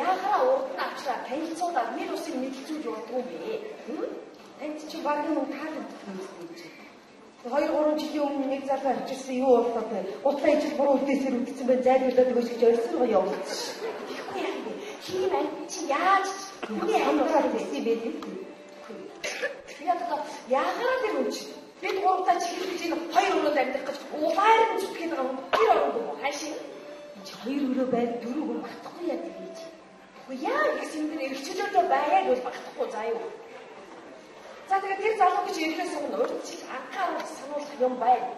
яахаа урд нь авчраа танилцуулаад нэр усыг мэдчихүүж явдгүй юм бэ? Энд чи баг юм таалагддаг юм чи. 2-3 жилийн өмнө нэг залуу авчирсан юу болоод гутаа ижил 3 өдөөсөр үдцсэн байна. Зайлуулаад өгөөч гэж орьсоор гоё явуулсан. Тэгэхгүй яа юм бэ? Хин амт чи яаж миний амьдрал гэсэн бэ? Тэгээд яахаа тэр юм чи. Бид гуравтаа чихэрч энэ 2 өрөөнд амьдрах гэж улаар нь зүтгэх байгаа юм. Тэр оронд юм хаашаа. Чи 2 өрөө байл 4 өрөө багтахгүй яа гэж. Үгүй яа гэсэн дээр эргчлөөдөө байгаад бол багтахгүй заа юу. За тэгээд тэр залуу гэж ирэхээс өмнө урд чи анхаарал сануулах юм байна.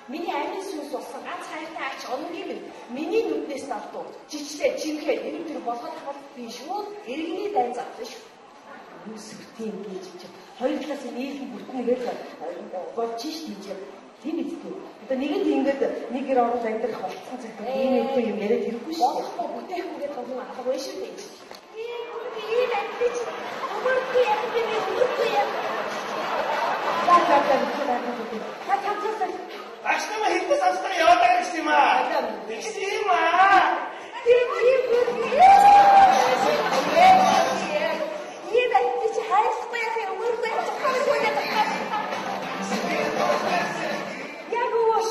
Миний амийн сүнс болсон ганц хайртай ач онгийн миний нүднээс давтуу. Жижигтэй жинхэнэ нэр төр болгох бол би шууд иргэний дайн завлаа шүү. Үсвэртийн гэж чи хоёр талаас нийлэн бүтнэгээд болж шүү дээ. Тийм эцгүй. Одоо нэгэнд ингэж нэг гэр ороод амьдрах болцсон цаг ийм үгүй юм яриад ирэхгүй шүү. Болохгүй бүтээхгүйгээд хүн алга байна шүү дээ. ийм амьдч өөртөө яг би үгүй яа. Ашнама хэлбэл сонсдог яваад гэсэн юм аа. Тэгсэн юм аа. Ийм амьдч хайрцахгүй яхаа өөртөө хавцахгүй яа. Яг ууш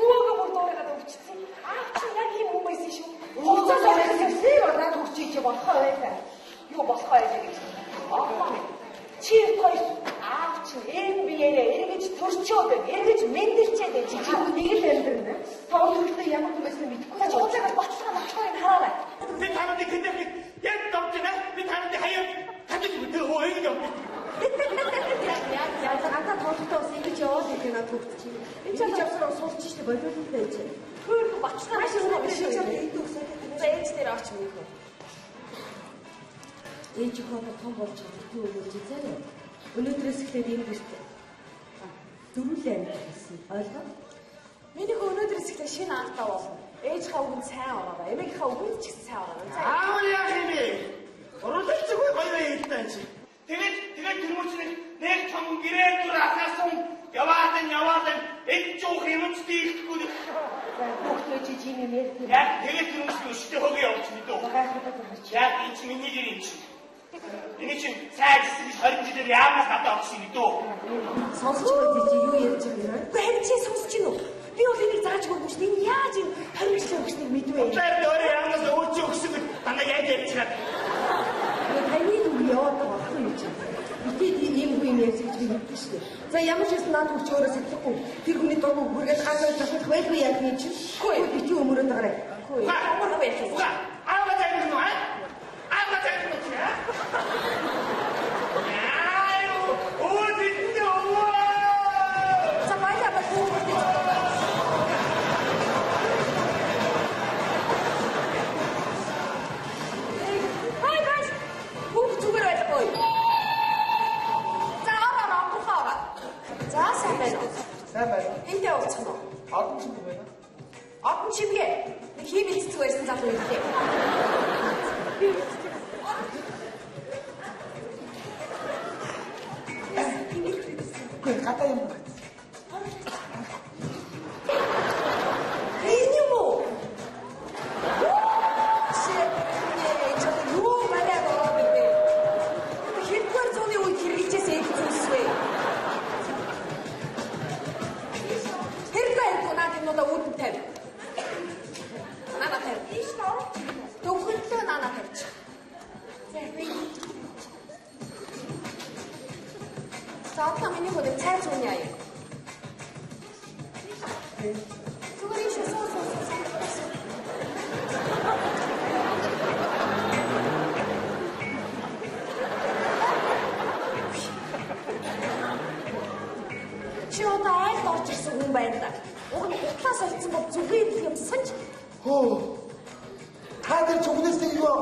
уугаа бүр дуурайгаад өвчсөн. Чи яг юм уу байсан шүү. Уцаас ирсэн ороод хурчиж болохоо байлаа. Юу болохоо байлаа гэж. Чи хоёр чи биеэрээ эргэж төрчөөд эргэж мэндэрчээд чи нэг л амьдрна. Тоо төрөлтөө ямар юм байсан мэдэхгүй. Чи уцаагаар баталгаа хараарай. Би таныг хэдэх яг давж байна. Би таныг хаяа таныг өө ингэ яв. Яа ганцаа тоолтоос ингэж яваад идэв над бүгд чи. Энэ ч явсаар суулж штэ болов уу байж. Хөрх баталгаа ширнэ биш үү? Идүүсээ. За энэ дээр орч мөнхөө. Энэ ч хоо том болж байгаа юу гэж зээрээ. Өнөөдрөөс эхлээд ийм гэртээ. Дөрүлээ амьдсан. Ойлгоо? Миний өнөөдрөөс эхлээд шинэ аалтаа болно. Ээжийнхаа үгэнд сайн ороо. Эмээгийнхаа үгэнд ч гэсэн сайн ороо. Аав яах юм бэ? Оролцоогүй гоё байлаа чи. Тэгээд тэрмүүчний нэг том гэрээ дүр асаасан яваад эд жуух юмч дийлдэхгүй. Бүгд чи юм ярьдаг. Яг тэгээд тэрмүүч өштэй хөөг явуулж мэдээ. Яг энэ чи миний гэр юм чи. Энэ чинь сайд хэсэг 20 жилээр яамаас гадаа огсон юм дөө. Сонсч байдаг чи юу ярьж байгаа юм бэ? Харин чи сонсч гинөө. Би бол энийг зааж өгөөч. Энэ яаж энэ 20 жилийн өгснэг мэдвэ? Тэр өөрөө яамаас өөч өгсөн дандаа яаж ярьчихад. Таны үг яваад байгаа юм чи. Бид ийм үг юм ярьж гэж би мэдсэн шүү дээ. За ямар ч юм наад өгч өөрөө сэтгэхгүй. Тэр хүний дург бүргээд ганцаар тасах байхгүй яах юм чи. Хөөе би чи өмөрөнд байгаа. Хөөе. Ямар байх вэ? Аава зайг юм аа. Аава зайг юм чи. Эндээ уучих нь. Одон чим байна? Одон чимгээ. Нэг хиймэл цэцэг байсан залуу юм дээ. Гүй гадаа юм байна. Энэ юм уу? Юу манайд ороод ирдэ. Хэдгээр зууны үед хэрэгжижсэн их зүйлсвэ. Нада үүдэн тавь. Нана тавь. Ийш нөө. Төгөлтөө нана тавьч. За би. Саатна миний хөдөө цай зүүн яа. Зүгээр ийш суу. Чи одоо айлд орж ирсэн хүн байна да. Уг нь утлаас олцсон бол зүгээр юм санаж. Хөө. Та нар чухнаас нэг юу?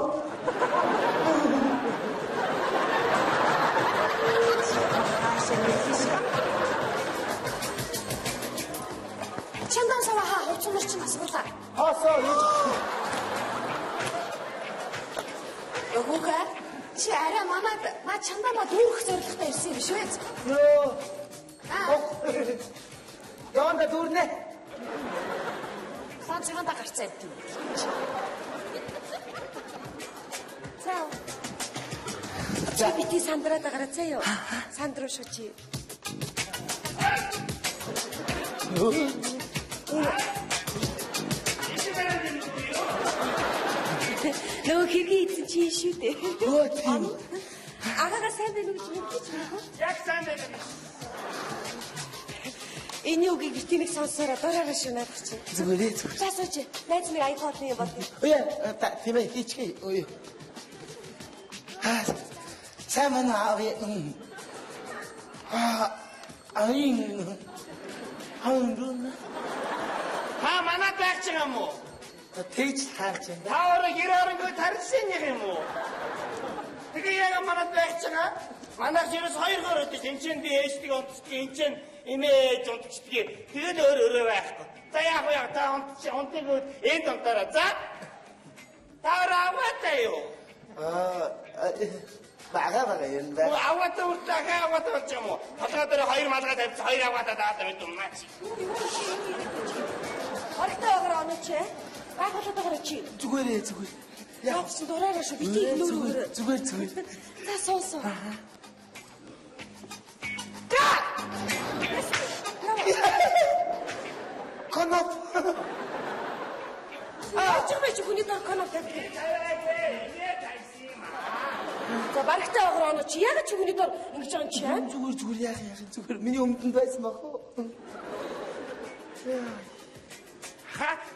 Чандан сава хаа хуцмар чи асуулаа. Хаасаа юу? Өгөөг чи арай манад чандаа дүүрэх зорилготой ирсэн юм шүү. Йоо. Яанда дүүрнэ. Сaan чамд гарцаа идэв. За бити сандраад гарацаа юу? Сандруу шүү чи. Нөө хэрэг ийдсэн чи шүү дээ. Өө тийм. Агаагаа сайн байна уу гэж хэлж байна. Яг сайн байна. Энэ юугийг битнийг сонсороо дөрөөрөө шунаад чи. Зүгээр зүгээр. Засаач. Найз нэг айхот нэг болдё. Ой, тийм ээ хийчихээ. Ой. Сайн аавь. Айн. Та манад байх ч юм уу? Тэгж таарч байна. Та өөрөө хэр оронгой тарьсан юм уу? Тэгээ яг манад байх ч юм. Манайх ерөөс 2 гоор өдөж энэ чинь би ээждэг онцдаг энэ чинь имээж онцдаг. Тэгээд өөрөө байхгүй. За яг та онцгийг энд онтараа. За. Та аваатай юу? Бага юм байна. Аваатай уртаа аваатай ч юм уу? Толгой дээр 2 малгай тавьчих 2 аваатай даад байд юм наач. Ортой оогоо онооч. Байгуулаад байгаа чи. Зүгээр зүгээр. Яавч дөрөөрөө шүү битийг нүүрээ. Зүгээр зүгээр. За суусан. Коноп. Ачмаач хүний дор коноп тавьдаг. За баригтай оогоо онооч. Яг ч хүний дор ингэж байгаа чи. Зүгээр зүгээр яах зүгээр. Миний өмдөнд байсан баг.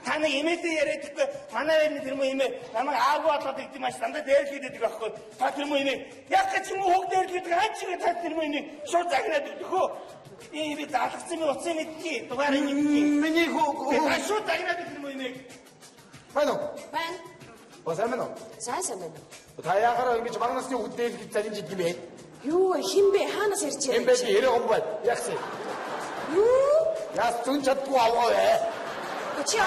Та нэг имээтэй яриадаггүй манай байрны тэр муу имээ намайг аагүй болоод игдэм маш дандаа дээрлгээд байдаг байхгүй. Та тэр муу имээ яг ч юм уу хөг дээрлгээд хаачихаа та тэр муу имээ шууд загнаад өгдөх үү? Энэ би даалгацсан би уцаа мэдтий дугаар нэгтий. Миний Та шууд загнаад тэр муу имээ. Байна уу? Байна. Босаа мэн үү? Сайн байна. Та яагаад ингэж магнасны хөг дээрлгээд зарим жид юм бэ? Юу хинбэ хаанаас ирж Эм бэ хэрэг юм байна. Ягсан. Юу? Яс зүн чадгүй авгаа ээ. Чи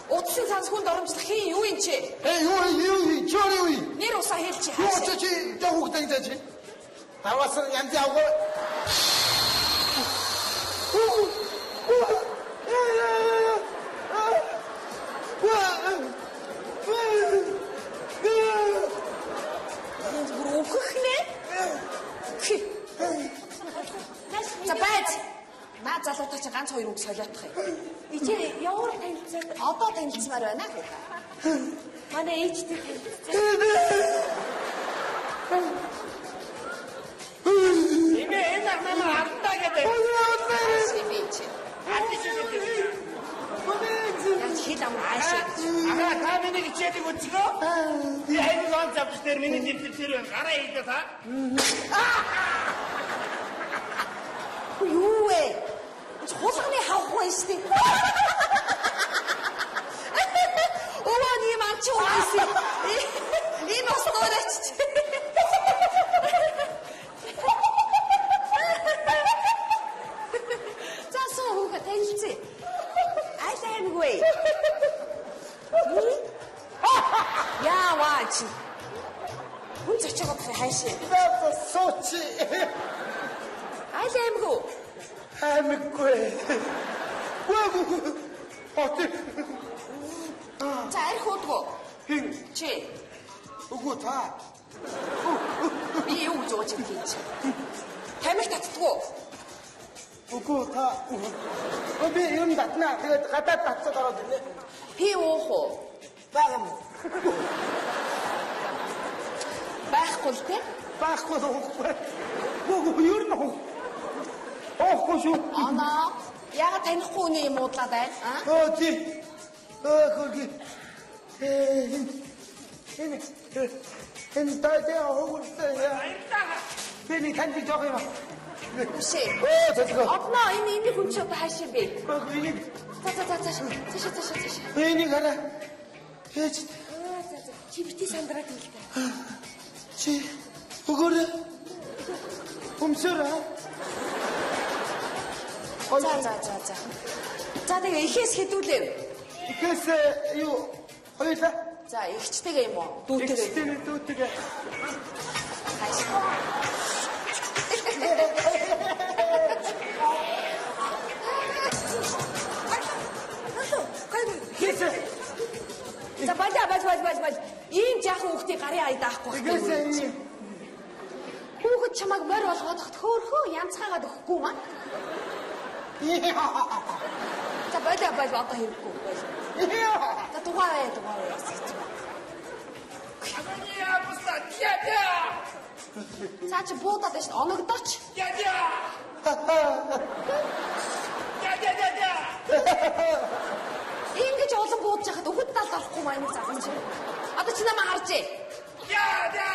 утсын сансгүнд оромжлох хин юу юм чи? Юу чори. Нэр усаа хэлчих Юу хаашаа. чи дагуугтай чи. Таваас янз авгаа. За байц. Наа залуутай чи ганц 2 үг солиотох юм. Би чи яваар танилцаад одоо танилцмаар байна гэх. Манай ээжтэй танилцсан. Имээ энэ намайг алдаа гэдэг. Симич. Яаж хил ам аашаа. Ага та миний хичээлийг үзгөө. Би хайр гон завч дээр миний дэвтэр байна. Гараа хийдэ та. Юу вэ? Хулганы хавхгүй штий. Овоо ни манч уйси. Энэ остооч. Засоо хөөе танилцээ. Айсаймгүй. Яа ваач. Хүн зочиогоо хайшаа. Сочи. Айсаймгүй. Амгүй. Оти. За арх уудгүй. Хин. Чи Үгүй та. би юу зооч юм гэж. Тамиг татдгүй. Үгүй та. Би юм татна. Тэгээд гадаад татсаад ороод ирнэ. Би уух уу? Багам. Байхгүй л тийм. Баггүй уухгүй. Үгүй юу нөх. Оохгүй шүү. Анаа яга танихгүй үний юм уудлаа байна. Ти. Хөрги. Энэ тайдэ хогултай. Би танд жоох юм. Үсээ. Цэцгөө. Одноо энэ хүн чи одоо хаашаа бэ? Энийг За. энийг хараа. Ээж. За. Чи бити сандраад юм л та. Чи өгөөрэй. Өмсөрөө. За. За тэгээ ихээс хэдүүлээв. Ихээс юу хоёулаа. За ихчтэйгээ юм уу? Дүүтэйгээ. Дүүтэйгээ. Хаашаа. За бааж. Ийм жаахан хүүхдийн гарын ая даах чамайг морь болгоод хөөхөө янцгаагаад өгөхгүй маа. За болоо одоо хэрэггүй. За дугаараа. Агония, пуста, дядя! Цаа чи буудаад байна шүү. Оногдооч. Дядя! Дядя! Ингэж олон буудаж хахад өгд талд авахгүй маа энийг заасан чи. Одоо чи намайг харжээ. Дядя!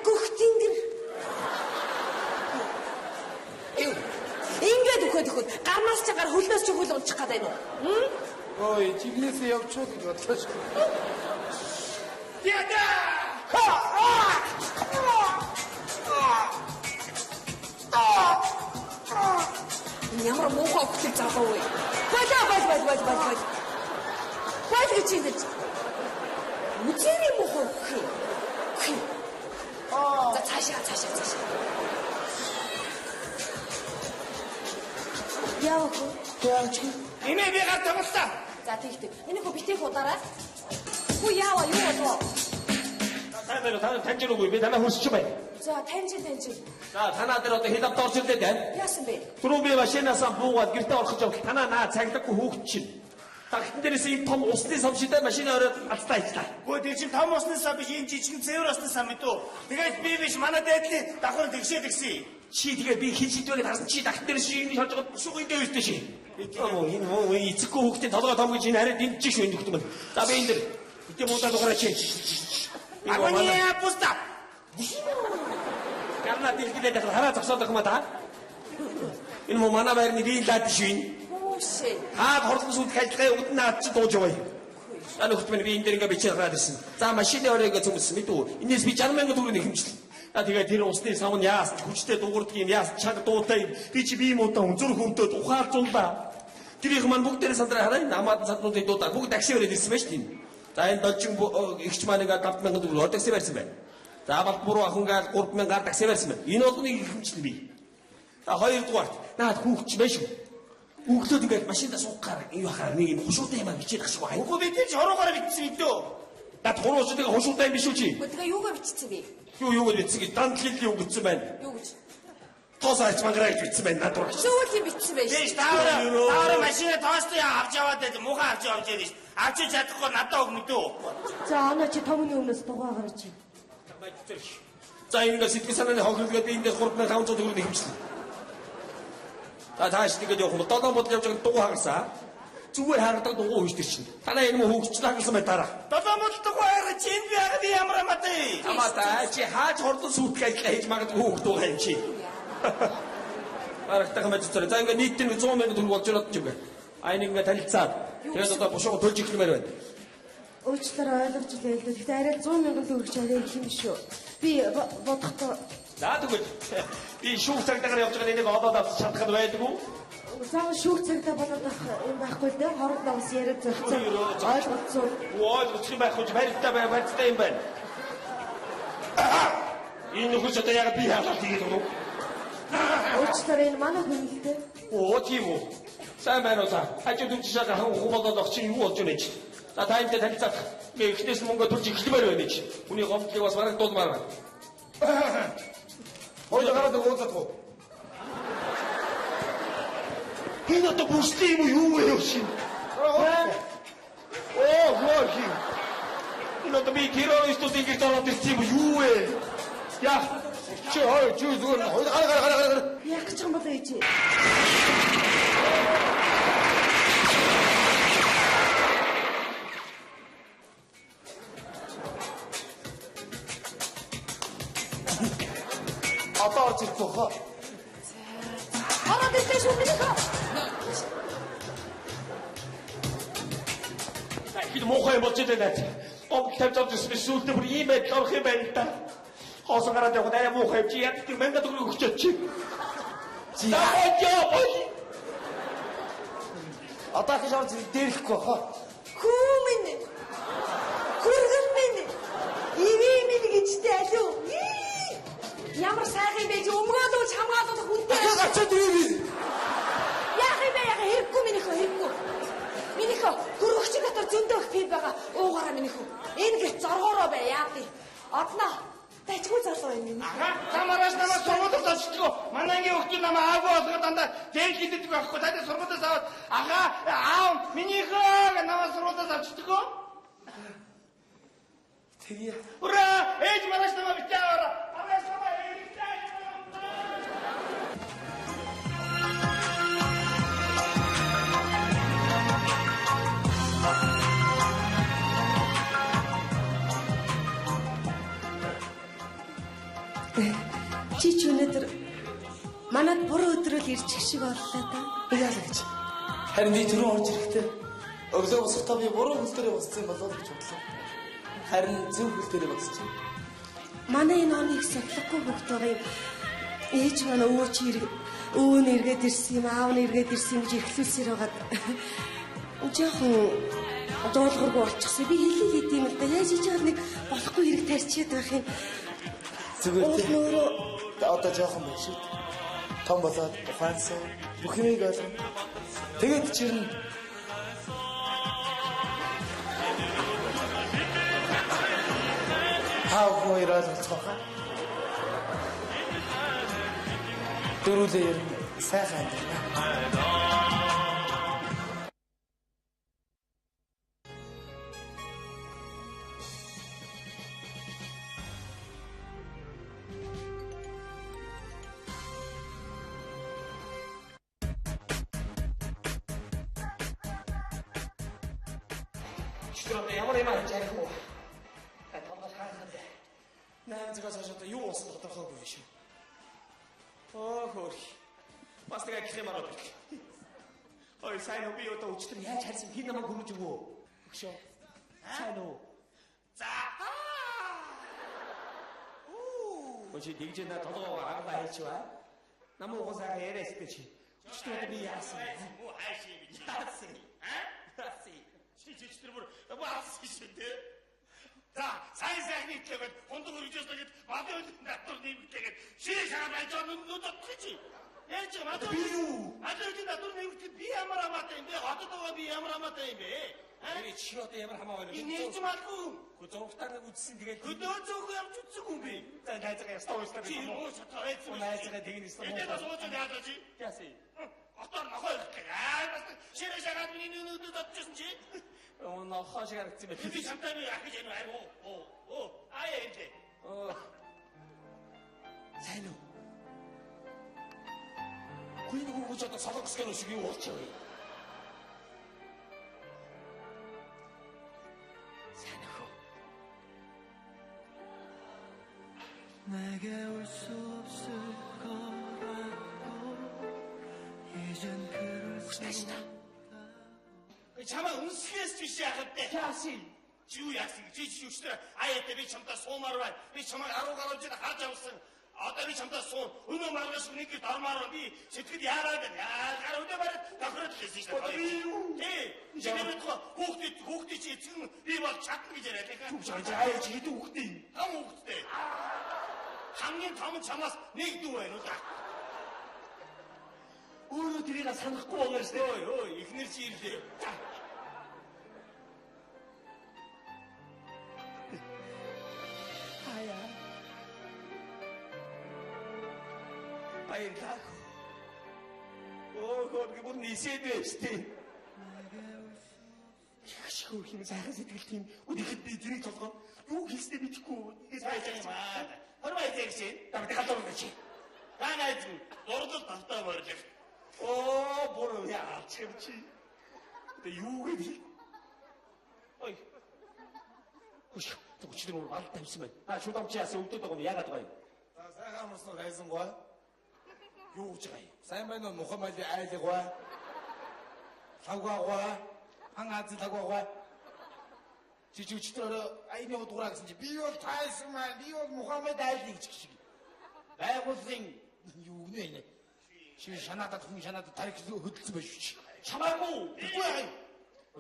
Гөхтингэр. Ингээд өгөхөд гарнаас чагаар хөлнөөс ч хөл унчих гээд байна уу? Ой, чигнээсээ явчихвол гэж бодлоо шүү. Дядя! Ямар муухай өгтөл залуу вэ? Болоо. Бол гэж ингэж. Үчиний муухай өгөх. За цаашаа. Яах вэ? Инээ би гар тоглолоо. За тэгтэг. Энийг битэх удаарай. Хүү яава юу болов? та таньж үгүй би танаа хөрсч байна. За таньж. За танаа дээр одоо хэд авто орж ирлээ дээ. Яасан бэ? Түрүү би машинаас буугаад гэртээ орох гэж явах. Танаа наа цаглаггүй хүүхэд чинь. Тагтан дээрээс ийм том усны сав шидэ машин ороод алцтай ичлаа. Гөө тэр чинь том усны сав биш, энэ жижигэн цэвэр усны сав мэдүү. Тэгээд би биш манай дайдлын давхар тэгшээд гисэн. Чи тэгээд би хин шидвэгээ харсан чи тагтан дээрээс юм шалж байгаа бусуу энэ дэвстэй ши. Энэ эцэггүй хүүхдийн толгой том гэж энэ хараад энэ чиш өндөгт юм. За би энэ дэр итэ муудаад угараач. Агония, пуста. Гарна дэлгэлээд хараа зогсоод байгаа юм да. Энэ муу манай байрны дийлаад шин. Шээ. Хорлон сүлд ажиллагаа өгдөн наад чи дууж яваа. Нөхд минь би энэ дээр ингээ бичиж гараад ирсэн. За машины оройгоо цөмсөн мэдүү. Энэс би 60,000 төгрөг нэхэмжлээ. Тэгээд тэр усны савн яас хүчтэй дуурдаг юм, яас чаг дуутай юм. Би чи би юм уу та зүр хөмтөд ухаалцууллаа. Тэрийг маань бүгд дээр сандраа хараа. Намаад саднуудыг дуудаа. Бүгд такси өрөөд ирсэн байж тийм. За энэ долчин ихч маань ингээ 50,000 төгрөг такси барьсан байна. За балт буруу ахангаар 3,000-аар такси барьсан байна. Энэ болгоныг нэхэмжлээ би. За хоёрдугаар наад хүүхч байж. Хүүхдүүд ингээд машинда суугаар юу хахаар нэг юм хушуутай юм бичээд ахшиг байна. Үгүй би тэр хорогоор бичсэн мэдүү. Над хуруучдыг хушуутай юм биш үү чи? Тэгээ юугаар бичсэн бэ? Юу бичсэн гэж данд хэллийн үг бичсэн байна. Юу гэж? Тоос арч мангараа гэж бичсэн байна надад. Шүүлийн бичсэн байж. Биш таавар машина тоостой авч яваад байд муухай авч явж байд ш. Авч чадахгүй надад өг мэдүү. За оноо чи томны өмнөөс дугаа гарч. За ингээд сэтгэл санааны хохирлгээд би энэ 3,500 төгрөг нэхэмжлээ. Тааш тэгээд явах юм. Долоон бодол явж байгаа дугуй хагарсаа. Зүгээр харагдаг дугуй үйж тэр чинь. Танаа энэ муу хөвгч хагалсан бай дараа. Долоон бодол дугуй харагч энэ би ямар амтай. Амата чи хааж хордон сүтгэж ажиллаа хийж магадгүй хөвгдөө хайм чи. Харагдаг мэт зэрэг. За ингээд нийтдээ 100,000 төгрөг болж ирээд ч юм бэ. Айн ингээд танилцаад. Тэгээд одоо бушуу төлж ихлэмээр байна. Уучлаарай ойлгож илээ л дээ. Гэтэ арай 100,000 төгрөг арай их юм шүү. Би бодохдоо За тэгвэл би шүүх цагтаагаар явж байгаа нэг одоод авч чадхад байдгүй. заавал шүүх цагтаа болоод юм байхгүй дээ. Хоорондоо бас яриад зөвхөн ойлгоцсон. Ойлгох юм байхгүй ч барьцтай юм байна. Энэ нөхөс одоо яг би хаалт хийгээд өгөө. Уучлаарай энэ манай хүн л дээ. Оо тийм үү. Сайн байна уу та? Хажууд үчишээ ханхан болоод огч юу болж байна чи? За та энэ танилцаад би ихнээс мөнгө төлж эхлэмээр байна чи. Хүний гомдлыг бас бараг дуулмаар байна. Хойло гараад уулзахгүй. Энэ одоо бүстэй юм юу вэ ёшин? Гооги. Энэ одоо би террористууд ингэж ороод ирсэн юм юу вэ? Яа, чи зүгээр хойло гараа. Яах гэж юм бол ээж. Одоо орж ирэхгүй хаа. Ороод ирсэн шүү дээ. Хин мохой болж байгаа. Гомд тавьж авч ирсэн сүултээ бүр ийм байд орох юм байна та. Хоосон гараад явах арай мохой чи яг тийм мэнгэ төгрөг өгчөөч чи. Одоо хиш орж дээрэхгүй хаа. Хүмүн. Хүргэн минь. Ивээ минь гэжтэй алуу. Ямар сайхан юм бэ? Өмгөөлөө чамгаалуулах хүнтэй. Гацаад ирээ. Яах юм бэ? Хэрэггүй минийхөө. Минийхөө Өгч дотор зөндөө их пив байгаа. Уугаараа миний хүү. Энэ гэж зоргоороо бай яа тий. Одноо. Тачгүй зарлаа юм. Ага, замараш намайг сургуулиас оччихгоо. Манай ангийн хүүхдүүд намайг аагүй болгоод дандаа зээл хийдэг байхгүй. Таад сургуулиас аваад ага аав минийхээ намайг сургуулиас авчихгоо. Тэгээ Ура! Ээж мараш намайг битээвара. Мараш намайг ээлжтэй. Чи ч өнөөдөр манад буруу өдрөөл ирчих шиг боллоо да. Яа л гэж. Харин би түрүү орж ирэхдээ өглөө босохдоо би буруу хөл дээрээ боссон болоо гэж бодлоо. Харин зөв хөл дээрээ босчих. Манай энэ оны их судлахгүй хөлт байгаа юм. Ээж манай өвөө нь эргээд ирсэн юм, аав нь эргээд ирсэн гэж ихлүүлсээр байгаад жоохон дуулуургүй болчихсон. Би хэлий хийдэм л да. Яаж хийж байгаа нэг болохгүй хэрэг тарьчиад байх юм. Зүгээр одоо жоохон байна шүү дээ. Том болоод ухаансан бүх юмыг ойлгоно. Тэгээд чирнэ. Хаа хоёр ойлголцоо хаа. Дөрүлээ ер нь сайхан амьдрна. ямар юм аа жарих уу? Томгол хаахад. Наамцгаас хашаад юу болсон тодорхойгүй шүү. Хөөе. Бас нэг гэх юм араад. Ой, сайн уу би одоо өчтөр яаж харсан хин намайг хөрөж өгөө. Өгшөө. Сайн уу? За. Өчиг дигж на толгоо арга хэлж ба. Намуу уусаа яриастай чи. Өчтөр би яасан. Оо хайши би. Таасан. Таасан. Чичтэр бүр баас шүү дээ. За, сайн нийтлээд хондог өргөжөөс тэгээд мадын натур нэмэгдээд шээ шараа байж нүдэд чи. Яаж мадын би юу? Мадын натур нэмэгдээд би ямар амаатай юм бэ? Хотод байгаа би ямар амаатай юм бэ? Би чи одоо ямар хамаа байна? Энэ ч малгүй. Гүзовтаа үзсэн тэгээд хөдөө зөөгөө явж үзсэн юм би. За, найзгаа ястаа уустаа. Чи юу шатаа айцсан. Найзгаа тэгнэ стаа. Тэгээд сууж яадаа чи. Яасан. Отор нохой гэх. Бас шээ шараа миний нүдэд очсон чи. Нохоо шиг харагдсан байх. Би чамтай ахиж яана аа. Оо. Аяа энэ. Сайн уу? Хүйн гүгж одоо солонгоскын шиг юу болчихвэ? Сайн уу? 내게 올 수 없을 거라고 이젠 그럴 수 Чамаа үнсгээс биш яхад дээ. Яасын. Чи юу яасан? Чи өчтөр аяатай би чамтай суумаар байна. Би чамайг 10 гаруй жил харж авсан. Одоо би чамтай суун. Өнөө маргаш нэг дормоор би сэтгэл яараад байна. Яагаар өнөө бараад тохироод хэлсэн шүү дээ. Би юу? Тий. Чи нэрээ хүүхдээ чи эцэг нь би бол чадна гэж яриад байгаа. Түг шааж аяа чи хэдэн хүүхдээ юм? Том хүүхдээ. Хамгийн том чамаас нэг дүү байна уу? Өөрөө тэрийг санахгүй байгаа шүү дээ. Ой, ихнэр чи ирлээ. Баярлалаа. Гоо бүр нисээд байштэй. Яшгүй хин сайхан сэтгэл тийм үдэхэд би тэрийг толгоо юу хийснэ мэдэхгүй. Сайн маа. Хормай зэгшин. Давд хатуу чи. Ганайз дурлал тавтаа борлоо. Оо буруу яач чи. Тэ юу гэдэг. Ой. Хүч төчдөр мөр алт тавьсан байна. Шүдамч яасан өвдөд байгаа юм яагаад байгаа юм? За сайхан амарсан хайсан гоо. Юу гэж байгаа юм? Сайн байна уу Мухаммад айлг гоо. Лавгаа гоо. Хангаац лавгаа гоо. Жижигчдэр айны удураа гэсэн чи би бол тайсан маа би бол Мухаммад айлг гэж шиг. Байгуулсан юу нэ? Чи шанадад хүн шанадад тарих хөдөлсөн байж чи. Чамаагүй. Үгүй аа.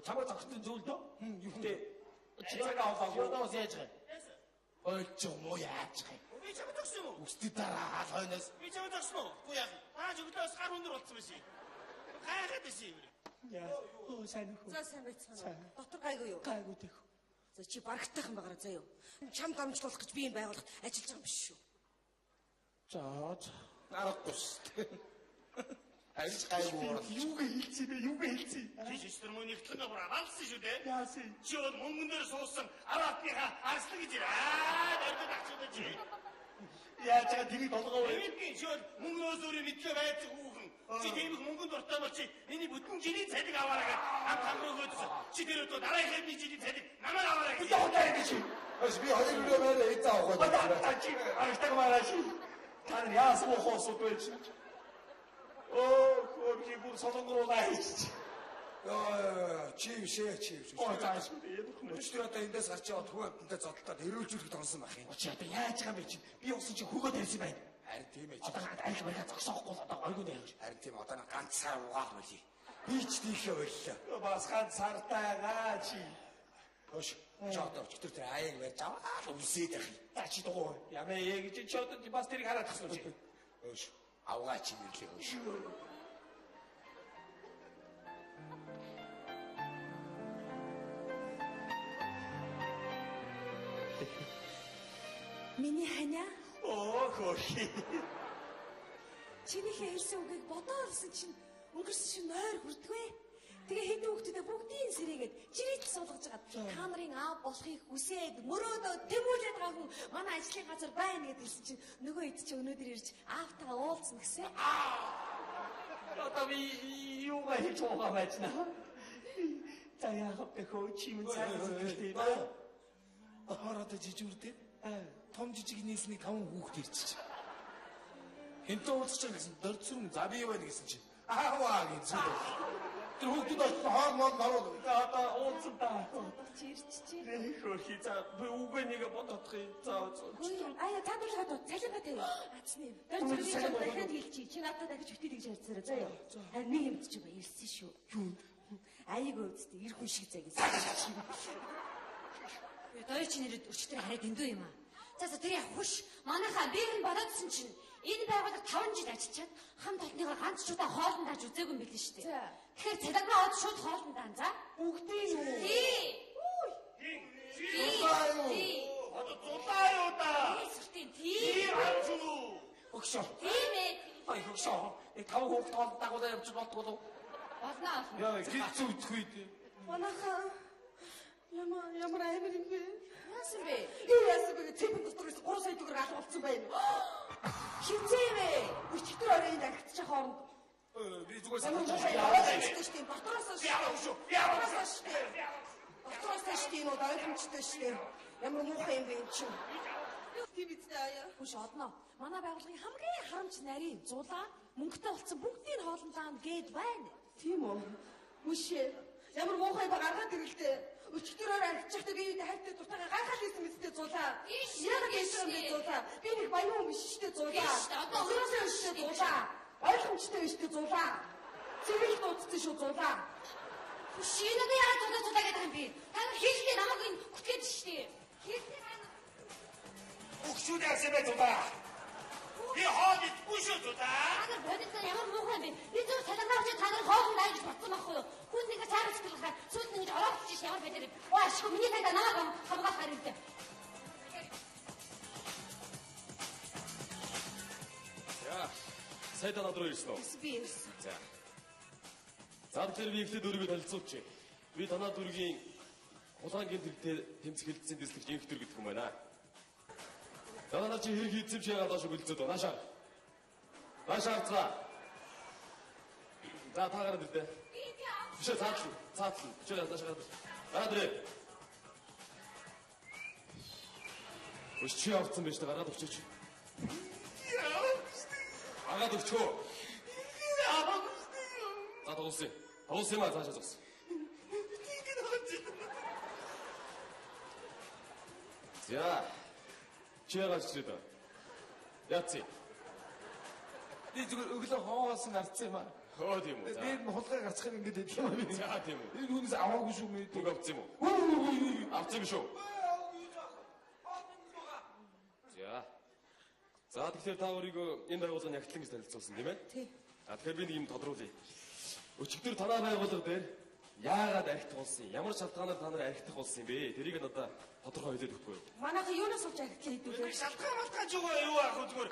Чамаа зогтсон зүйл дөө. Юу гэдэг. Чамаа Шуудаас яаж гай? Ойлч муу яаж гай? Би чамд өгсөн үү? Үстэй дараа хойноос. Би чамд өгсөн үү? Үгүй яах. Ааж өглөөс гар өндөр болцсон байсан. Гайхаад байсан юм. Яа. Сайн уу. За сайн байцгаана уу? Дотор гайгүй юу? Гайгүй дэх. За чи барагдтайхан байгаараа заяа. Чам дамжуулах гэж би энэ байгууллагт ажиллаж байгаа юм биш шүү. За. Аргагүй шүү. Ажиж гайгүй орол. Юу хэлцээ бэ? Юу хэлцээ? Чи шишдэр мөн нэгтлэн аваа балсан шүү дээ. Яасан? Чи бол мөнгөн дээр суусан араатныхаа арслаг гэж дөрөд авчихсан чи. Яаж чага тэрийг болгоо вэ? Энийг чи бол мөнгнөөс өөрөө мэдлээ байцг хүүхэн. Чи тийм их мөнгөнд дуртай бол чи миний бүтэн жилийн цалиг аваарай гэж хам руу хөөдсөн. Чи тэр өдөө дараагийн жилийн цалиг намайг аваарай гэж. Яагаад гэж? Аж би 2 мөрөө байраа эзэн авах гэдэг. Та чи аргатай мараш. Та яасан уу хоосод байж. Хөөе бүр солонгороо хийчих. Чи бишээ. Ой тааш мэдээ. Өчтөр одоо эндээс гарч яваад хүү амттай зодтолтод эрүүлжүүлэх тонсон байх юм. Чи одоо яаж байгаа юм бэ чи? Би усан чи хөгөө тавьсан байна. Харин тийм ээ. Одоо аль бариа зогсоохгүй л одоо ойгоо яаж. Харин тийм одоо ганц сар угаал болий. Би ч тийхээ боллоо. Бас ганц сартайгаа чи. Хөөш. Чи одоо өчтөр тэр аяг барьж аваад үлсээд байх юм. За чи дуу. Ямаа гэж чи одоо бас тэрийг хараад тахсан чи. Хөөш. Авгаа чи мэрлээ хөөш. Миний ханиа Хөөе. чинийхээ хэлсэн үгийг бодоорсон чинь өнгөрсөн чинь нойр хүрдгвэ. Тэгээ хэдэн хүүхдүүдээ бүгдийн сэрээгээд жирийт суулгаж агаад та нарын аав болохыг хүсээд мөрөөдөө тэмүүлээд байгаа хүн манай ажлын газар байна гэдээ хэлсэн чинь нөгөө хэд чи өнөөдөр ирж аавтайгаа уулзна гэсэн. Одоо би юугаа хийж байгаа байж наа. За яах вэ хөө чи юм цаа гэдэг юм. Ороод жижигүрдээ. Том жижиг нээсний 5 хүүхд ирчих. Хэнтэ уулзчих гэсэн дөрцөн за би юу байна гэсэн чинь. Ааваа гэсэн. Тэр хүүхдүүд очсон хоол мол нарууд. Одоо уулзсан та. Чи ирчихжээ. Хөөе за би үгүй нэг бодох юм. За. Ая та нар хаад цалингаа тавь. Ацны. Тэр зэрэг би дахиад хэлчихье. Чи надад дахиж битээ гэж ярьцаараа заяа. Харин нэг юм чи ба ирсэн шүү. Юу? Аяг өвдөлтөд ир хүн шиг загин. Дойр чи нэрэд өчтөр хараад эндүү юм аа. За тэр яг хуш манайхаа бэгэн болоодсэн чинь энэ байгууллагт 5 жил ажиллаад хамт олонныгоор ганц ч удаа хоолнд дааж үзээгүй юм билээ шүү дээ. Тэгэхээр цалингаа аваад шууд хоолнд даан за. Бүгдийн үү? Тий. Одоо зулаа юу да? Эсвэл Тий тий. хавчуу. Өгшөө. Тийм ээ. Ай өгшөө. Нэг 5 хүүхд тоолд дагуулаа явж болтгоо. Болно. Яа гिच үтх үед. Манайхаа ямар амир юм бэ? Яасан бэ? Юу яасан бэ? Цэвэн дотороос 3 сая төгрөг алга болсон байна. Хинцээвэ? Өчтөр оройн агтчих хооронд. Би зүгээр Ямар санаж муу яваад шүү дээ. Батраас шүү. Батраас шүү. Батраас шүү дээ. Ойлгомжтой шүү. Ямар муухай юм бэ энэ чинь? Тийм үстэй аяа. Хүш одноо. Манай байгууллагын хамгийн харамч нарийн зулаа мөнгөтэй болсон бүгдийн хоолндаа гээд байна. Тийм үү? Үшээ. Ямар муухай ба гаргаад ирэлтэй. Өчтөрөөр арччихтай би үүний хайртай дуртайгаа гайхаад ирсэн мэт зулаа. Яг гэсэн мэт зулаа. Би нэг баян хүн биш шүү дээ зулаа. Биш дээ, одоо өөрөөсөө шүү дээ зулаа. Ойлгомжтой биш дээ зулаа. Цэвэрх дуудсан шүү зулаа. Шинэ яа зулаа гэдэг юм би. Та нар хийхдээ намайг энэ күтгээд шүү дээ. Хийхдээ Өгшүүд яасан бэ зулаа? Би хоол идэхгүй шүү зулаа. та нар бодитоо ямар муухай юм бэ? Би зөв цалингаа авч та нар хоолнд дааж батсан байхгүй юу? Хүн нэг цааш хэлэхээр сүйд нэг ороод чиш ямар байдаг юм. Ваа шүү миний тань намайг хамгаалахаар юм дээ. За. Сайн танаа дөрөв ирсэн үү? Би ирсэн. За. За тэгэхээр би ихтэй дөрвийг танилцуулж. Би танаа дөрвийн улаангийн төрөлтэй тэмцэлцсэн дэслэгч инх төр гэдэг юм байна. Танаа чи хэрэг хийцэм чи яагаад ашиг үлдээд байна шаа. Наашаа авцгаа. За та гараад ирдэ. Биш цаатлаа. Цаатлаа. Чи наашаа гараад. Гараад ирээ. Өш чи авцсан байж та гараад өчөөч. Агаад өчөө. За дуусъя. Дуусъя маа цаашаа зогс. За. Чи яагаад чирээд байна? Яац. Би зүгээр өглөө хоолсон гарцсан юм аа. Хоо тийм үү. Би хулгай гарцхыг ингэж хэлсэн юм аа. За тийм үү. Энэ хүнээс аваагүй шүү мэй. Үг авцсан юм уу? Авцсан шүү. За. За тэгэхээр та өөрийгөө энэ байгууллагын нягтлан гэж танилцуулсан тийм ээ? Тий. А тэгэхээр би нэг юм тодруулъя. Өчигдөр танаа байгууллага дээр яагаад архитах болсон юм? Ямар шалтгаанаар та нар архитах болсон юм бэ? Тэрийг надад тодорхой хэлээд өгөхгүй юу? Манайхан юунаас олж архитлаа хэдүүлээ. Шалтгаан малтгаан ч юу аах вэ зүгээр.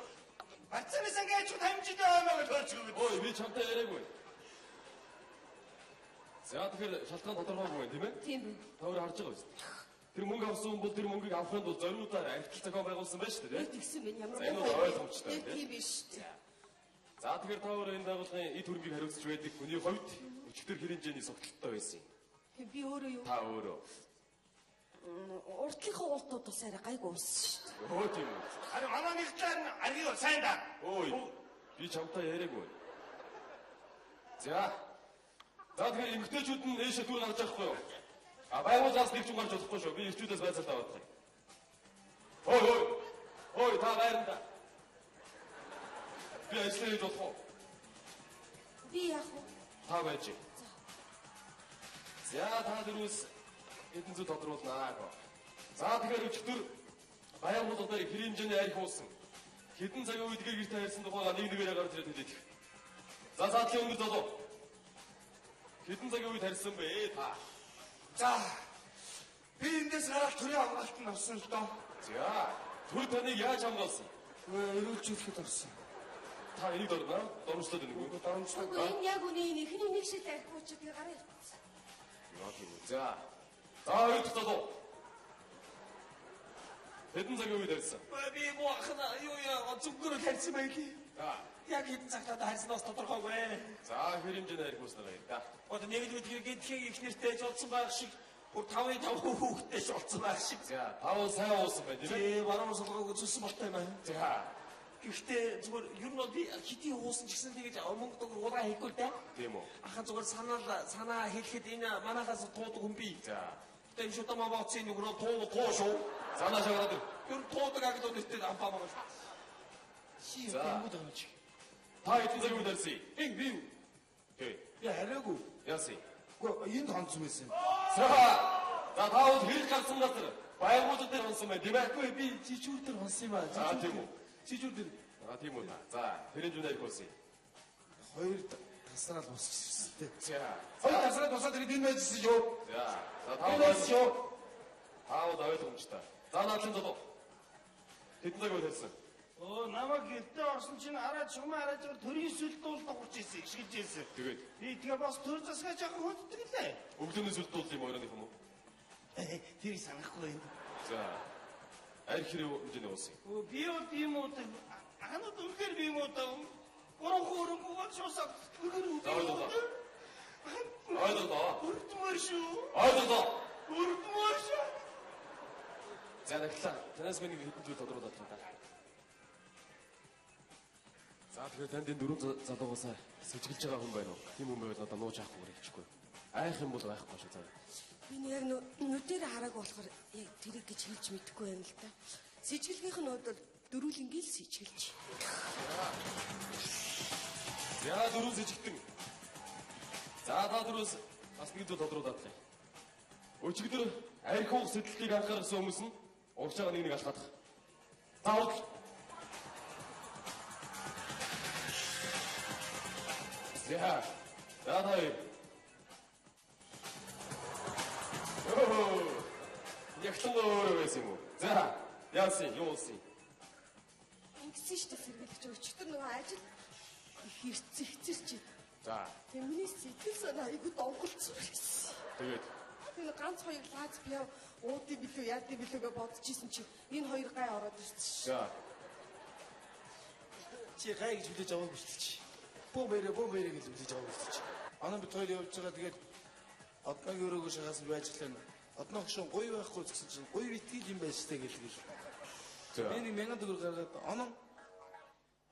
Бацанаас ингээд ч хамжидаа аймаг төрж өгөө. Ой, би чамтай яриаггүй. За тэгэхээр шалтгаан тодорхойгүй байна, тийм ээ? Тийм үү. Та өөр харж байгаа биз? Тэр мөнгө авсан хүн бол тэр мөнгийг авахын тулд зориудаар архитал зохион байгуулсан байж шүү дээ. Тэгсэн мэн ямар За, энэ бол ойлгомжтой, тийм биш шүү дээ. За тэгэхээр та өөр энэ байгууллагын эд хөрөнгийг хариуцж байдаг хүний хувьд өчигдөр хэрэг хэмжээний согтолттой байсан юм. Тийм би өөрөө юу? Та өөрөө. Урдлынхаа уултууд бас арай гайгүй уусан шүү дээ. Өө тийм үү. Харин манай нэгтлэн аргийг сайн да. Ой. Би чамтай яриаггүй. За. За тэгэхээр эмгтээчүүд нь ээшээ түр гарч явахгүй юу? А байгууллагаас нэг ч юм гарч болохгүй шүү. Би ирчүүдээс байцаалт аваад байгаа. Ой. Ой, та байранда. Би ажлаа хийж болох уу? Би яах вэ? Та байж. За та дөрвөөс хэдэн зүйл тодруулнаа. За тэгэхээр өчигдөр байгууллага дээр хэрэг хэмжээний арх уусан. Хэдэн цагийн үед гэр гэртээ хайрсан тухайга нэг нэгээрээ гарч ирээд хэлээд. За цаатлын өнгө золоо. Хэдэн цагийн үед харьсан бэ та? За. Би эндээс гараад төрийн хамгаалт нь авсан л доо. За. Төр таныг яаж хамгаалсан? Өрөөлжүүлэхэд авсан. Та энийг дөрнө? Дөрмжлоод байна уу? Дарамжлаа. Энэ яг үний эхний нэг шиг архиуч би гараа ирсэн. Яа тийм үү. За. За хоёр дахь залуу. Хэдэн цагийн үед харьсан? Би моохна юу яа зүггөр харьсан байлээ. За. Яг хэдэн цагтаа харьснаас тодорхойгүй. За хэр хэмжээний арх ууснаа юм да. Одоо нэг л үдгээр гинтхийг их нэртэй жолцсон байх шиг бүр 5-5 хүүхдтэй жолцсон байх шиг. За 5 сайн уусан байна тийм ээ. Тий, баруун солгоог үзүүлсэн болтой юм байна. За. Гэхдээ зүгээр ер нь бол би хэдий хуусан ч гэсэн тэгэж мөнгө дог удаа хийхгүй л дээ. Тийм үү. Ахаа зүгээр санаа хэлэхэд энэ манахаас туудаг хүн би. За. Тэгээ шутамаа бооцсон нүгрөө туу шүү. Санаа шагараад ир. Ер нь туудаг агд өдөртөө ампаа маа. Чи За. юм уу чи? Та хэдэн цагийн үед харьсан? Би Тий. би хараагүй. Яасан? Гэхдээ энд хонцсон байсан. За. За та бол хэрэг гарсан газар байгууллага дээр онсон байна тийм ээ? Үгүй би жижүүр дээр хонсон юм аа. За тийм үү. Жижүүр дээр Тийм үү. За хэрэг зүүн арх уусан. хоёр тасрал босчихсон дээ. За. Хоёр тасрал босоод ирээд энэ байжсэн шүү. За. За Энэ байжсэн шүү. Таавал ойлгомжтой. За наадлын залуу. Хэдэн цаг үед хэлсэн? Оо намайг гэртээ орсон чинь хараад чумаа хараад зөв төрийн сүлд дуулах гурч ийсэн ишгэлж ийсэн. Тэгээд Би тэгээ бас төр засгаа жоохон хөддөг лээ. өглөөний сүлд дуулсан юм оройн юм уу? Тэрийг санахгүй юм. За. Арх хэрэг хэмжээний уусан. Оо би бол ийм үү анууд үнэхээр би юм уу та гурван хөрөнгөөр шуусаа За ойлголоо. Ойлголоо. Үрдмөр шүү. Ойлголоо. Үрдмөр шүү. За дахлаа. Танаас миний хэдэн зүйл тодруулаад байна. За тэгэхээр танд энэ дөрөв залуугаас сэжиглэж байгаа хүн байна уу? Тийм хүн байвал надад нууж авахгүй хэрэгчихгүй. Айх юм бол байхгүй шүү заа. Би яг нүдээр хараагүй болохоор яг тэрийг гэж хэлж мэдэхгүй байна л да. Сэжиглгийнх нь хувьд бол дөрүүлэнгийн л сэжиглэж. За дөрөв сэжигтэн. За та дөрөвс бас нэг зүйл тодруулаад байна. Өчигдөр арх уух сэтлэлийг анхаарсан хүмүүс нь урж байгаа нэг алхадах. Заавал За таавал. Яг л өөр байсан юм уу? За яасан юу болсон? Ингэсэн шүү дээ сэргэлж өчтөр нөгөө ажил их хэцэрч. За Тэгээ миний сэтгэл санаа айгуу донголцсон байсан. тэгээд Энэ ганц хоёр лаз пиав уудын билүү яадын билүүгээ бодож исэн чи энэ хоёр гай ороод ирсэн. за Чи гай гэж хүлээж аваагүй шүү дээ. Бом бэрэ гэж хүлээж аваагүй шүү дээ. Манай бид хоёр явж байгаа тэгээд одногийн өрөөгөө шахасан байж гэлээ. Одноог шин гоё байхгүй гэсэн чинь гоё битгэл юм байж тээ гэлээ. за Би 1000 төгрөг гаргаад оноо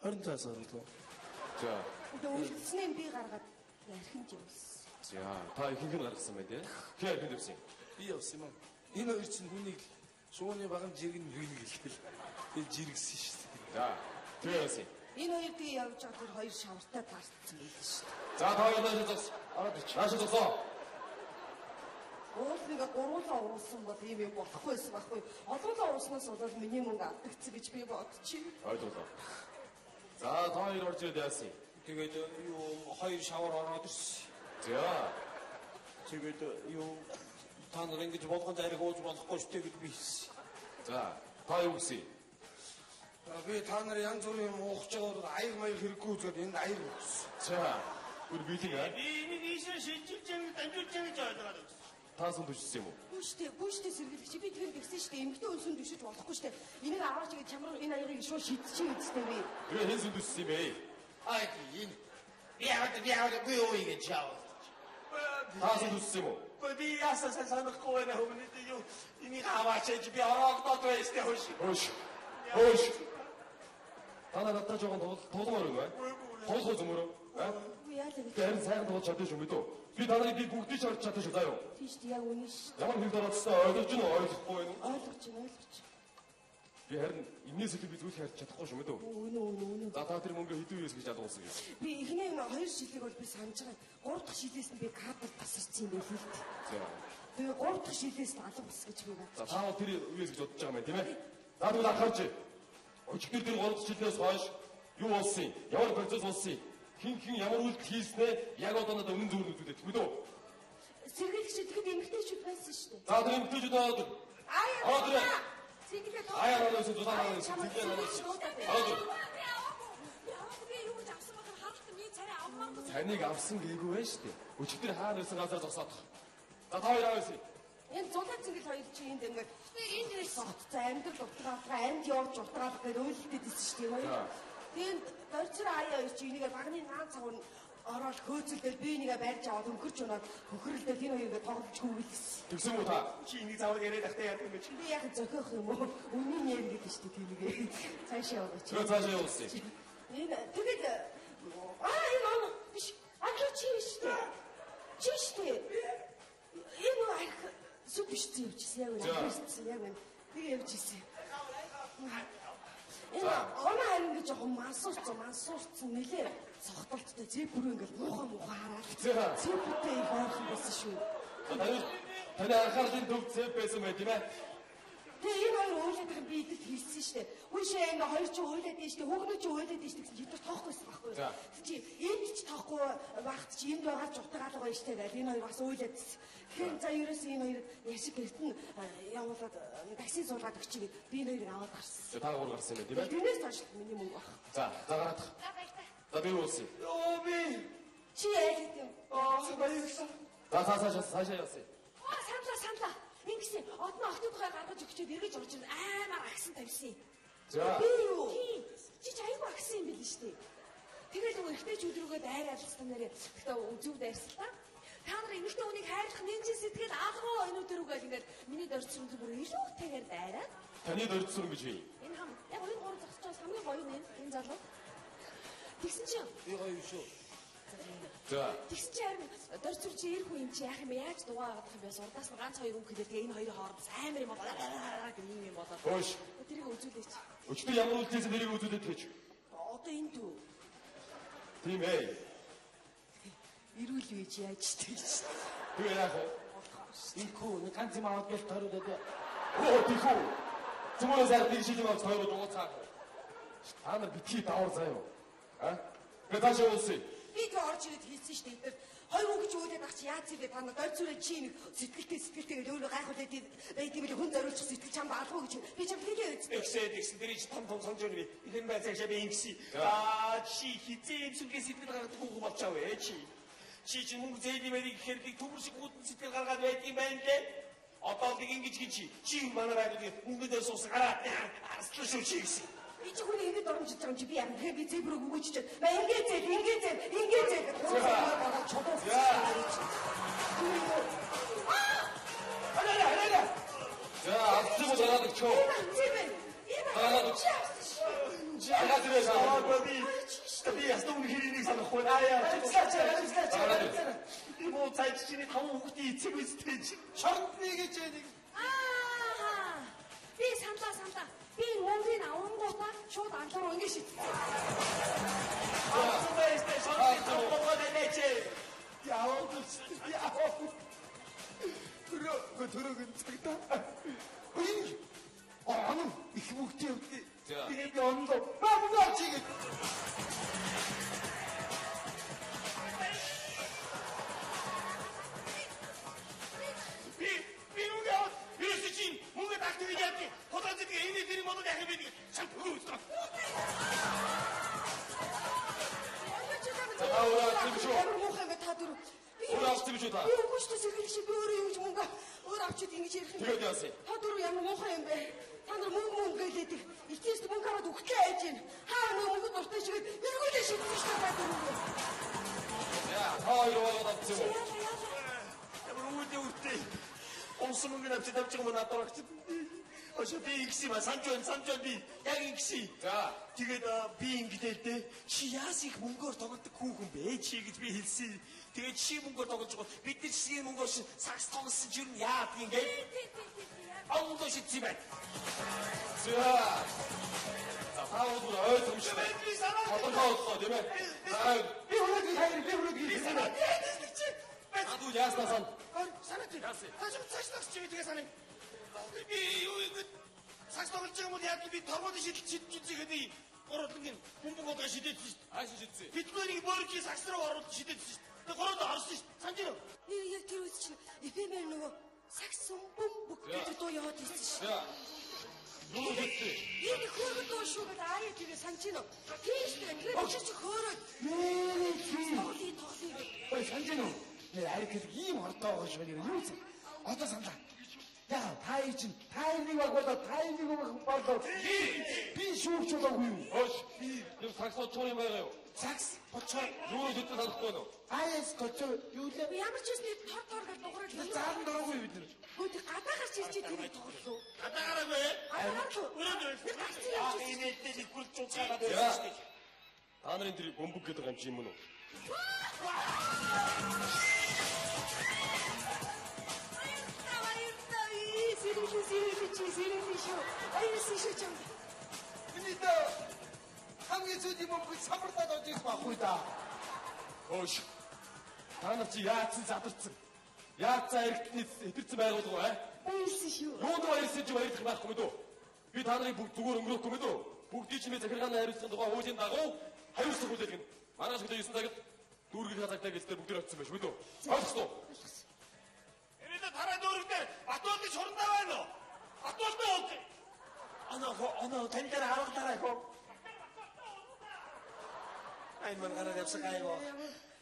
20 цаас орлоо. за Тэгээ үлдснээ би гаргаад архин жимсэн. за та ихэнх нь гаргасан бай тээ. Тэр хэн дэвсэн? Би явсан юм. Энэ хоёр чинь хүнийг шууны багам жиргэн хийнэ гэлээ. Би жиргсэн шүү дээ. За тэр яасан? Энэ хоёр dige явж байгаа тэр хоёр шавартай таарсан байлээ шүү дээ. За та хоёр нааш зогс. Ороод ич. Нааш зогсоо. Уул нэг гурвуулаа уруулсан бол ийм юм болохгүйсэн байхгүй. Олоолаа уурснаас болоод миний мөнгө алдагдсан гэж би бодчих. Ойлголоо. За та хоёр орж ирээд яасан? Тэгээд юу хоёр шавар ороод ирсэн. За. Тэгээд юу та нар ингэж болгон зариг ууж болохгүй шүү дээ гэж би хэлсэн. За. Та юу гэсэн? Би та нар янз бүрийн юм уухж байгаагаар аяг маяг хэрэггүй үзгээд энд аяг өгсөн. За. Гүр билэг аа. Би энийг ийшээ шилжүүлж байгаа дамжуулж байгаа гэж ойлгоод байна. Таасан төшсөн юм уу? Бүүштэй сэргийлэгч би тэр гисэн штэ эмгтэн өнсөн төшөж болохгүй штэ. Энийг аваач гэж чамруу энэ аягыг шууд шидчихээ гэдэгтэй би. Тэгээ хэн сүндэссэн юм бэ? Ай энэ би аваад би юу ингэж яав. Таасан төшсөн юм уу? Би яасан санахгүй байна хүмүүний юу энийг аваач гэж би ороогдоод байстай хөөш. Хөөш. Та надад жоохон тулгуур юм байна. Тулгуур зөмөрөө. Би яалаа гэж. Тэр сайн болж чадчих юм бидөө. Би та нарыг бүгдийг ч орж чадчих заа юу? Тийш яг үнэ ш. Ямар хэл дороодсоо ойлгож гин ойлгохгүй байна уу? Ойлгож байна. Би харин энэс илүү би зүйл харж чадахгүй шүү мэдөө. Үнэ. За та тэр мөнгө хэдэн үеэс гэж ядуулсан юм. Би эхний 2 шилийг бол би санаж байгаа. 3 дахь шилээс нь би кадр тасарсан юм байл л дээ. За. Тэгээ 3 дахь шилээс нь алга бас гэж би байна. За та бол тэр үеэс гэж бодож байгаа юм тийм ээ. Та тэгвэл анхаарч. Өчигдөр тэр 3 дахь шилээс хойш юу болсон юм? Ямар процесс болсон юм? Хин ямар үйлдэл хийснэ яг одоо надад үнэн зөвөр үзүүлээд мэдөө. Сэргийлэгч тэгэхэд эмгтээчүүд байсан шүү дээ. За тэр эмгтээчүүд аваад. Аа. Сэргийлээ тоо. Аяа надад зүг надад сэтгэл надад. Аваад. Би юу гэж авсан бахар харалтан би царай авмааргүй. Таныг авсан гээгүй байна шүү дээ. Өчигдөр хаана байсан газар зогсоод. За та хоёр аваасан. Энэ зулаа цэнгэл хоёр чи энд ингээд энд ирэх согтцоо амьдрал утгаалгаа амьд явж утгаалах гэдэг үйлдэлтэй дийсэн шүү дээ хоёр. Тэгээд дөрцөр аяа хоёр чи энийг багны наан цагуун ороод хөөцөлдөл би энийгээ барьж аваад өнгөрч унаад хөхрөлдөө энэ хоёр ингээд тоглож хөвөлсөн. Тэгсэн үү та? Чи энийг заавал яриад ахтай яах юм бэ чи? Би яг зөхөх юм уу? Үнийн нэр гэдэг шүү дээ тиймээ. Цаашаа яваач. Тэр цаашаа явуулсан. Энэ тэгээд энэ он биш. Чи шүү дээ. Чи шүү дээ. Энэ арх сүп бишсэн явчихсан яг үнэ. Бишсэн яг үнэ. Би явчихсан. Энэ оноо харин гэж жоохон мансуурцсан нэлээ цогтолттой зэв бүрэн ингээд муухай хараад. Зэв бүтээ их ойрхон байсан шүү. Таны анхаарлын төв зэв байсан байх тийм ээ. Тэгээ энэ хоёр уйлаад би идэвхтэй хийсэн шүү дээ. Үгүй энэ хоёр ч уйлаад дээ шүү дээ. Хүүхнүүд ч уйлаад дээ шүү дээ гэсэн хэдэр тоохгүй байхгүй. Чи энд ч тоохгүй багт чи энд байгаа ч утгаалга байна шүү дээ. Энэ хоёр бас уйлаад. Тэгэхээр за ерөөс энэ хоёр яшиг гэрт нь явуулаад такси зуулгаад өгчигээ. Би энэ хоёрыг аваад гарсан. Та гур гарсан юм тийм ээ. Тэрнээс хойш миний мөнгө баг. За гараад. За би уусан. Оо би Чи яаж идэв? баярлалаа. Цаашаа явсан. Санаа. Ингэсэн одно охтуудгаа гаргаж өгчөөд эргэж орж ирэн амар агсан тавьсан. За. Би юу? Чи айгүй агсан юм биш үү? Тэгээд нөгөө ихтэйчүүд рүүгээ дайраад алстан нэрээ. Гэхдээ зүв дайрсан та. Та нар эмэгтэй хүнийг хайрлах нэмжин сэтгэл алгуу өнөө төрүүгээ ингээд миний дөрцөн зүгээр илүүтэйгээр дайраад. Таны дөрцөн гэж бий. Энэ хам яг 2-3 зогсож хамгийн гоё нэ энэ залуу. Тэгсэн чинь Би гоё шүү. За. тэгсэн чинь харин дөрцөр чи ирэх үе юм чи яах юм бэ? Яаж дугаагаад байх юм бэ? Сурдаас нь ганц хоёр үг хэлээд тэгээ энэ хоёрын хооронд амар юм болоо гэх юм болоо. Хөөш. Тэрийг үзүүлээч. Өчигдөр ямар үйлдэлээс нэрийг үзүүлээд тэгэж. Одоо энэ дүү. Тийм ээ. Ирүүл үйж яаж тэгж. Тэгээ яах вэ? Инхүү нэг ганц юм аваад гэл тойроод Оо тийхүү. Цөмөрөө сар нэг шилэн авч тойроод ууцаа. Та нар битгий давар заяа. Гэтааш уусан. Би тэг орж ирээд хэлсэн шүү дээ. Хоёр үг гэж үүдээд ах чи яац вэ? Та нар дойцоороо чи нэг сэтгэлтэй гэж өөрөө гайхуулаад байд юм бил хүн зориулчих сэтгэл чамд алгүй гэж би чам хэлээ үз. Тэгсэн тэр чи том сонж өгнө би. Ихэн бай цаашаа би ингэсэн. Чи хизээ сүлгээ сэтгэл гаргадаг хүн болчаа вэ чи. Чи мөнгө зээли мэрийг гэхээр би төмөр шиг гүтэн сэтгэл гаргаад байд юм байна лээ. Одоо нэг ингэж чи. Чи манай байгууллагын мөнгөдөө суус гараад арслаа шүү чи гэсэн. Би чи хүний ингэж оромжиж байгаа юм чи би яг тэгэхээр би зэбрэг өгөөч. Ба ингээд зээ. Чодоо. Алаа. За авчихгүй дараад өгчөө. Энэ чи авсан шүү. Яагаад вэ саа? Би ястаа үнэ хэрийг санахгүй наа. Би муу цайч чиний таван хүүхдийн эцэг үстэй чи. Шортны гэж нэг Би санаа. Би мөнгөний авангуудаа шууд анлуу ингэ шийд. Төрөг цагтаа. Их мөхтэй явдээ. Тэгээд ондоо. Бамгаа чигээ. та. Би үгүй шүү дээ сэргэлж би өөрөө юм мөнгө өөр авчид ингэж ярих юм. Тэгээд яасан? Та дөрөв ямар муухай юм бэ? Та нар мөнгө гэлээдэг. Эцэст мөнгө аваад өгтлээ айж гин. Хаа мөнгө дуртай шигэд эргүүлээ шийдсэн шүү дээ та дөрөв. Яа, хоёр болоод авчихсан юм. Ямар үүдээ үртэй. Онсон мөнгө авчид авчих юм надад авчих. 어서 비 익시마 삼촌 비 양 익시. 자, тэгээд би ингэдэй дээ чи яасыг мөнгөөр тоглодог хүүхэн бэ чи гэж би хэлсэн. Тэгээд чи мөнгөөр тоглож байгаа бид нар чи мөнгөөр сакс тоглосон ч юм яа гэдэг. 엉도 쉽지 말. 자, 사오들 정신에. 어떤 거 없어, 되면. Би өнөөдөр хайр би өнөөдөр Sana 나도 야스나산. санаач. Хажим цааш тагч чи тэгээ санаа. Би юу ингэ сакс тоглож байгаа юм яг би торгоны шидэж гэдэг ороод ингэ бомбогоо шидэж шүү дээ. 안 시켰지. Биткойныг мөрөж сакс руу ороод шидэж шүү дээ. Тэгээ гороод орсон шүү дээ. Санаж байна уу? Яг тэр үс чинь эфемер нөгөө саксон бомбог гэдэг дуу яваад ирсэн шүү. 야, 누구 됐지? Энэ хөөргөн дуу шүү гэдэг аяа тэгээ санаж байна уу? Тийм шүү дээ. Тэр чи хөөрөд. тоглоё. ой санжин уу. 내 아이들 이 멀다고 저기 유세. 어떤 산다. 야, 타이진 타이밍하고 타이밍하고 빨리. 비 쇼쇼다고요. 어씨, 이 삭서 초리 말아요. 삭스 버쳐. 누구 됐지, 사서 꺼너. 아이스 거쳐 유세. Ямар ч юм тор дуурайг заан дөрөгүй бид нар. Хөөд гадаа гарч ирж тэрийг тоглоо. Гадаагаараа Гадаа Өнөөдөр 인애들이 꿀 쫓아가 야, 하늘인들이 본북 게다가 지문어. 근데 한국에서 이번 그 사물다 던지서 막고 있다. 어씨, 다나치 야치 자들츠. 야짜 이렇게 들츠 말고 또 해. Эйс шүү. 요도 와이스 좀 이렇게 막 거기도. 이 다들이 북 두고 응그럭 거기도. 북 뒤치면서 그러나 하루스 도가 오진다고 하루스 고대 지금 만화서 그때 있습니다. 누르기 가닥 되겠을 때 북 들었으면 저기도. 알았어. Эрэдэ тараа дөөрөгдөө Батуулдыг шурандаа байна уу? Батуулдаа ууж. 어느 댕대를 하러 따라고. 아이 뭔 가라 잡사가 이거.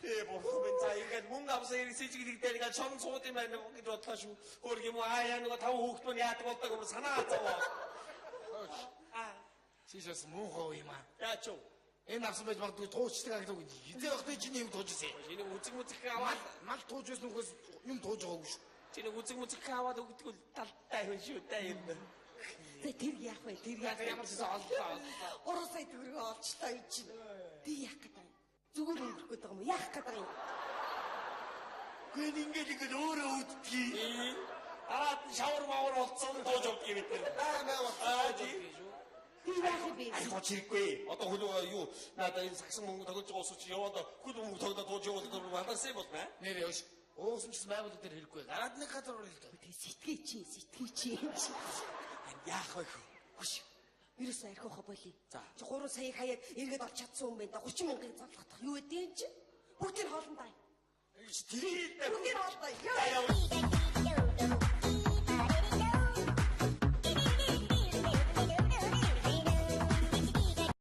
예, 뭐 그러면 자 이게 뭔가 없어 이 시집이 되니까 청소 때문에 거기도 타시고 거기 뭐 아야 하는 거다 오고 야 뜨겁다고 뭐 사나왔다고. 아, 시셔스 무호이마. 야 좀. 애 낙서하지 말고 도시가 되고 이제 어떻게 진행 도지세. 쟤는 우직우직하와 막 도주해서 그 용 도주하고 싶어. 쟤는 우직우직하와도 그거 따따해줘 따인다. Тэр яах вэ? Тэр яах вэ? ямар ч олдоо. 3 сая төгрөг олчлаа ий чинь. Би яах гэдэг юм? Зүгээр өнгөрөх гэдэг юм уу? Яах гэдэг юм? 괜히 이게 그 어려웠지. 알았 샤워를 마오로 없어도 더 좋게 밑에. 아, 내가 아지. Би яах вэ? 아이고 질거이. 어떤 후조가 이거 나다 이 삭성 먹는 거 저거 썼지. 여와다 그도 무서다 더 저거 더 한다 세봤네. 내려 오시. 오슴치 마이버들 될 거야. 알았네 카드로 일다. Сэтгэж. 야 거기. Хөш. Ерөөсөө архиухаа болий. За 3 саяг хаяад эргээд олж чадсан юм байна да 30 мянган зарлах юу гэдэг юм чи? Бүгдийг хоолндаа. 드릴 때. Бүгдийг хоолндаа.